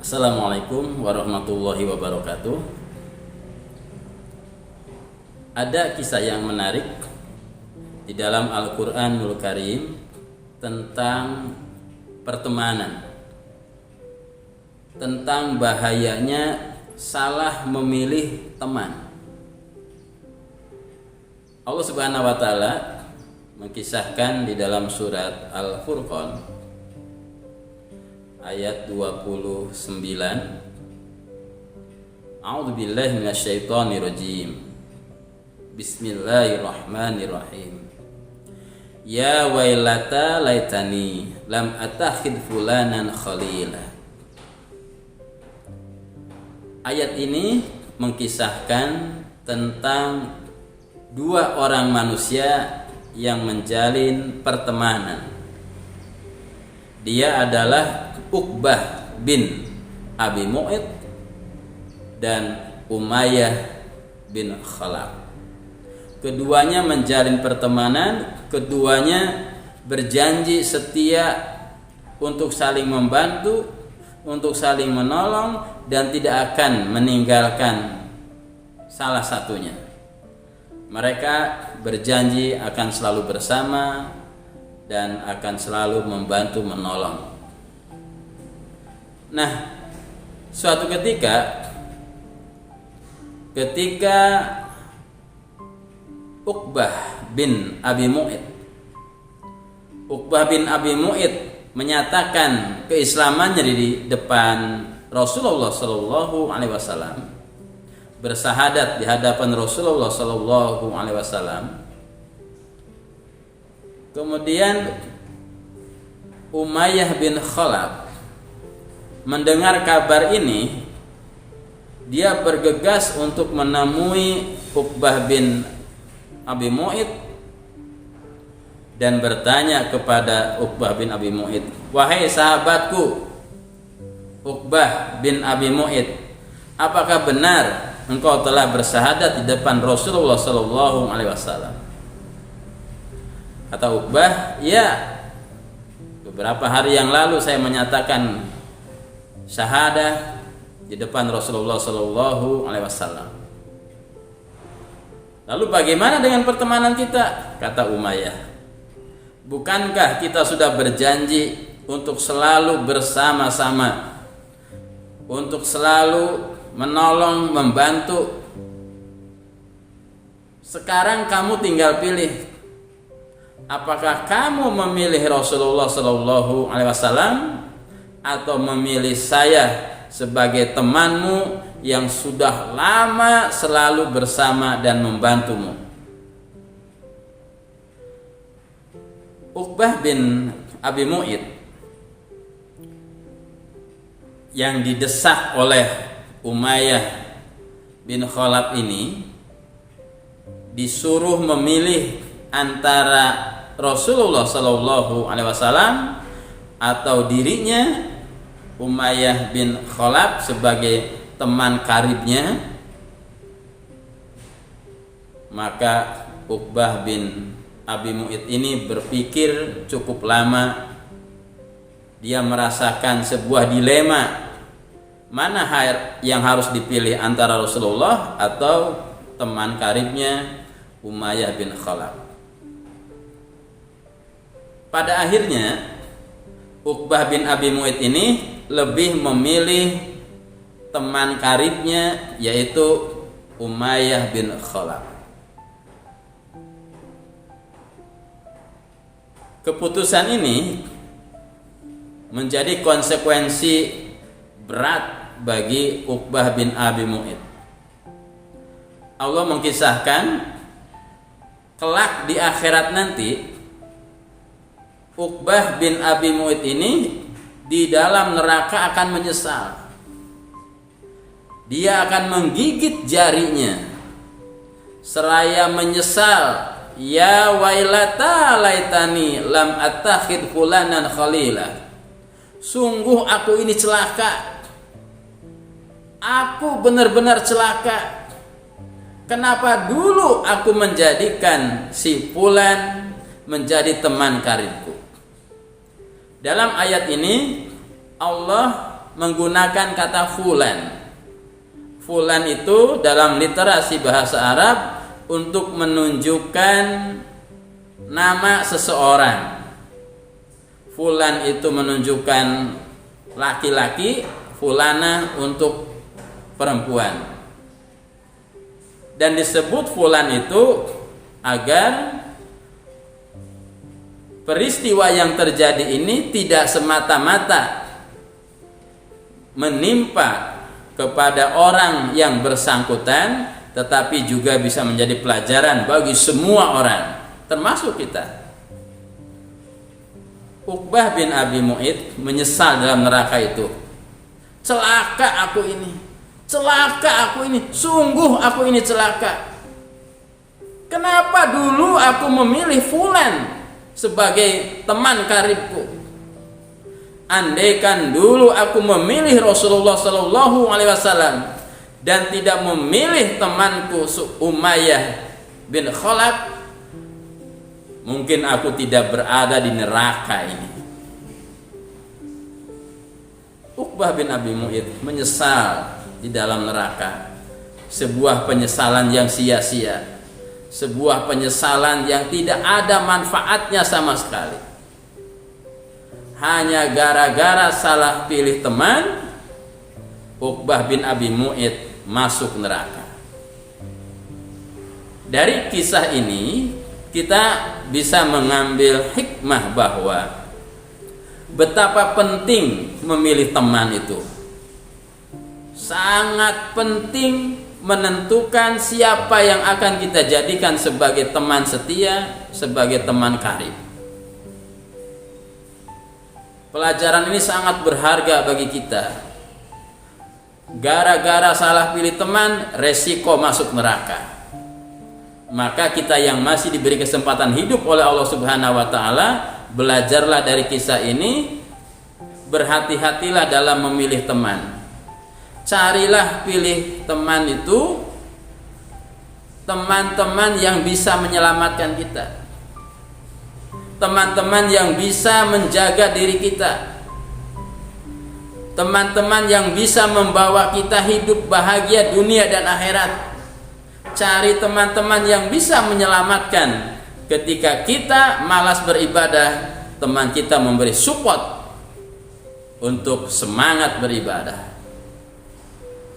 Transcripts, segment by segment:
Assalamualaikum warahmatullahi wabarakatuh. Ada kisah yang menarik di dalam Al-Qur'anul Karim tentang pertemanan, tentang bahayanya salah memilih teman. Allah Subhanahu wa taala mengisahkan di dalam surat Al-Furqan ayat 29. A'udzubillahi minasyaitonirrajim. Bismillahirrahmanirrahim. Ya wailata laitani lam attakhid fulanan khalila. Ayat ini mengisahkan tentang dua orang manusia yang menjalin pertemanan. Dia adalah Uqbah bin Abi Mu'id dan Umayyah bin Khalaf. Keduanya menjalin pertemanan, keduanya berjanji setia untuk saling membantu, untuk saling menolong, dan tidak akan meninggalkan salah satunya. Mereka berjanji akan selalu bersama dan akan selalu membantu menolong. Nah, suatu ketika Uqbah bin Abi Mu'id menyatakan keislamannya di depan Rasulullah Sallallahu Alaihi Wasallam, bersahadat di hadapan Rasulullah Sallallahu Alaihi Wasallam. Kemudian Umayyah bin Khalaf mendengar kabar ini, dia bergegas untuk menemui Uqbah bin Abi Mu'id dan bertanya kepada Uqbah bin Abi Mu'id, "Wahai sahabatku Uqbah bin Abi Mu'id, apakah benar engkau telah bersahadat di depan Rasulullah Sallallahu Alaihi Wasallam?" Kata Uqbah, "Ya, beberapa hari yang lalu saya menyatakan syahadah di depan Rasulullah Sallallahu Alaihi Wasallam." "Lalu bagaimana dengan pertemanan kita?" kata Umayyah. "Bukankah kita sudah berjanji untuk selalu bersama-sama, untuk selalu menolong, membantu? Sekarang kamu tinggal pilih, apakah kamu memilih Rasulullah Sallallahu Alaihi Wasallam atau memilih saya sebagai temanmu yang sudah lama selalu bersama dan membantumu." Uqbah bin Abi Mu'id yang didesak oleh Umayyah bin Khalaf ini disuruh memilih antara Rasulullah Sallallahu Alaihi Wasallam atau dirinya, Umayyah bin Khalaf, sebagai teman karibnya. Maka Uqbah bin Abi Mu'id ini berpikir cukup lama. Dia merasakan sebuah dilema, mana yang harus dipilih antara Rasulullah atau teman karibnya Umayyah bin Khalaf. Pada akhirnya Uqbah bin Abi Mu'id ini lebih memilih teman karibnya, yaitu Umayyah bin Khalaf. Keputusan ini menjadi konsekuensi berat bagi Uqbah bin Abi Mu'id. Allah mengisahkan kelak di akhirat nanti Uqbah bin Abi Mu'id ini di dalam neraka akan menyesal. Dia akan menggigit jarinya seraya menyesal, "Ya wailata laitani lam attakhid fulanan khalila." Sungguh aku ini celaka. Aku benar-benar celaka. Kenapa dulu aku menjadikan si fulan menjadi teman karibku? Dalam ayat ini Allah menggunakan kata fulan. Fulan itu dalam literasi bahasa Arab untuk menunjukkan nama seseorang. Fulan itu menunjukkan laki-laki, fulana untuk perempuan. Dan disebut fulan itu agar peristiwa yang terjadi ini tidak semata-mata menimpa kepada orang yang bersangkutan, tetapi juga bisa menjadi pelajaran bagi semua orang, termasuk kita. Uqbah bin Abi Mu'id menyesal dalam neraka itu. Celaka aku ini, celaka aku ini, sungguh aku ini celaka. Kenapa dulu aku memilih fulan sebagai teman karibku? Andaikan dulu aku memilih Rasulullah Sallallahu Alaihi Wasallam dan tidak memilih temanku Umayyah bin Khalaf, mungkin aku tidak berada di neraka ini. Uqbah bin Abi Mu'id menyesal di dalam neraka. Sebuah penyesalan yang sia-sia, sebuah penyesalan yang tidak ada manfaatnya sama sekali. Hanya gara-gara salah pilih teman, Uqbah bin Abi Mu'id masuk neraka. Dari kisah ini kita bisa mengambil hikmah bahwa betapa penting memilih teman itu. Sangat penting menentukan siapa yang akan kita jadikan sebagai teman setia, sebagai teman karib. Pelajaran ini sangat berharga bagi kita. Gara-gara salah pilih teman, resiko masuk neraka. Maka kita yang masih diberi kesempatan hidup oleh Allah Subhanahu wa taala, belajarlah dari kisah ini, berhati-hatilah dalam memilih teman. Carilah pilih teman itu teman-teman yang bisa menyelamatkan kita. Teman-teman yang bisa menjaga diri kita. Teman-teman yang bisa membawa kita hidup bahagia dunia dan akhirat. Cari teman-teman yang bisa menyelamatkan ketika kita malas beribadah, teman kita memberi support untuk semangat beribadah.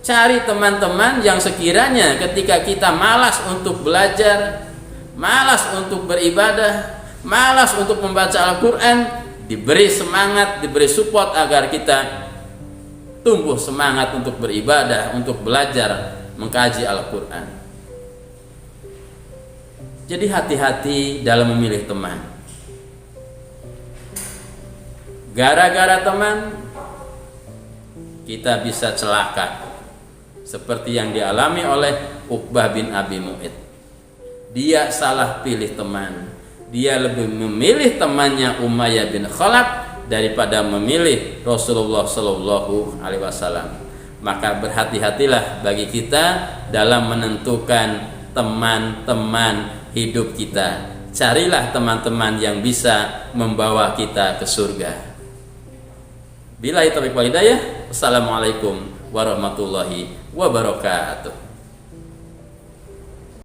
Cari teman-teman yang sekiranya ketika kita malas untuk belajar, malas untuk beribadah, malas untuk membaca Al-Quran, diberi semangat, diberi support agar kita tumbuh semangat untuk beribadah, untuk belajar, mengkaji Al-Quran. Jadi hati-hati dalam memilih teman. Gara-gara teman, kita bisa celaka, seperti yang dialami oleh Uqbah bin Abi Mu'id. Dia salah pilih teman. Dia lebih memilih temannya Umayyah bin Khalaf daripada memilih Rasulullah Sallallahu Alaihi Wasallam. Maka berhati-hatilah bagi kita dalam menentukan teman-teman hidup kita. Carilah teman-teman yang bisa membawa kita ke surga. Billahi taufiq wal hidayah. Wassalamualaikum warahmatullahi wabarakatuh.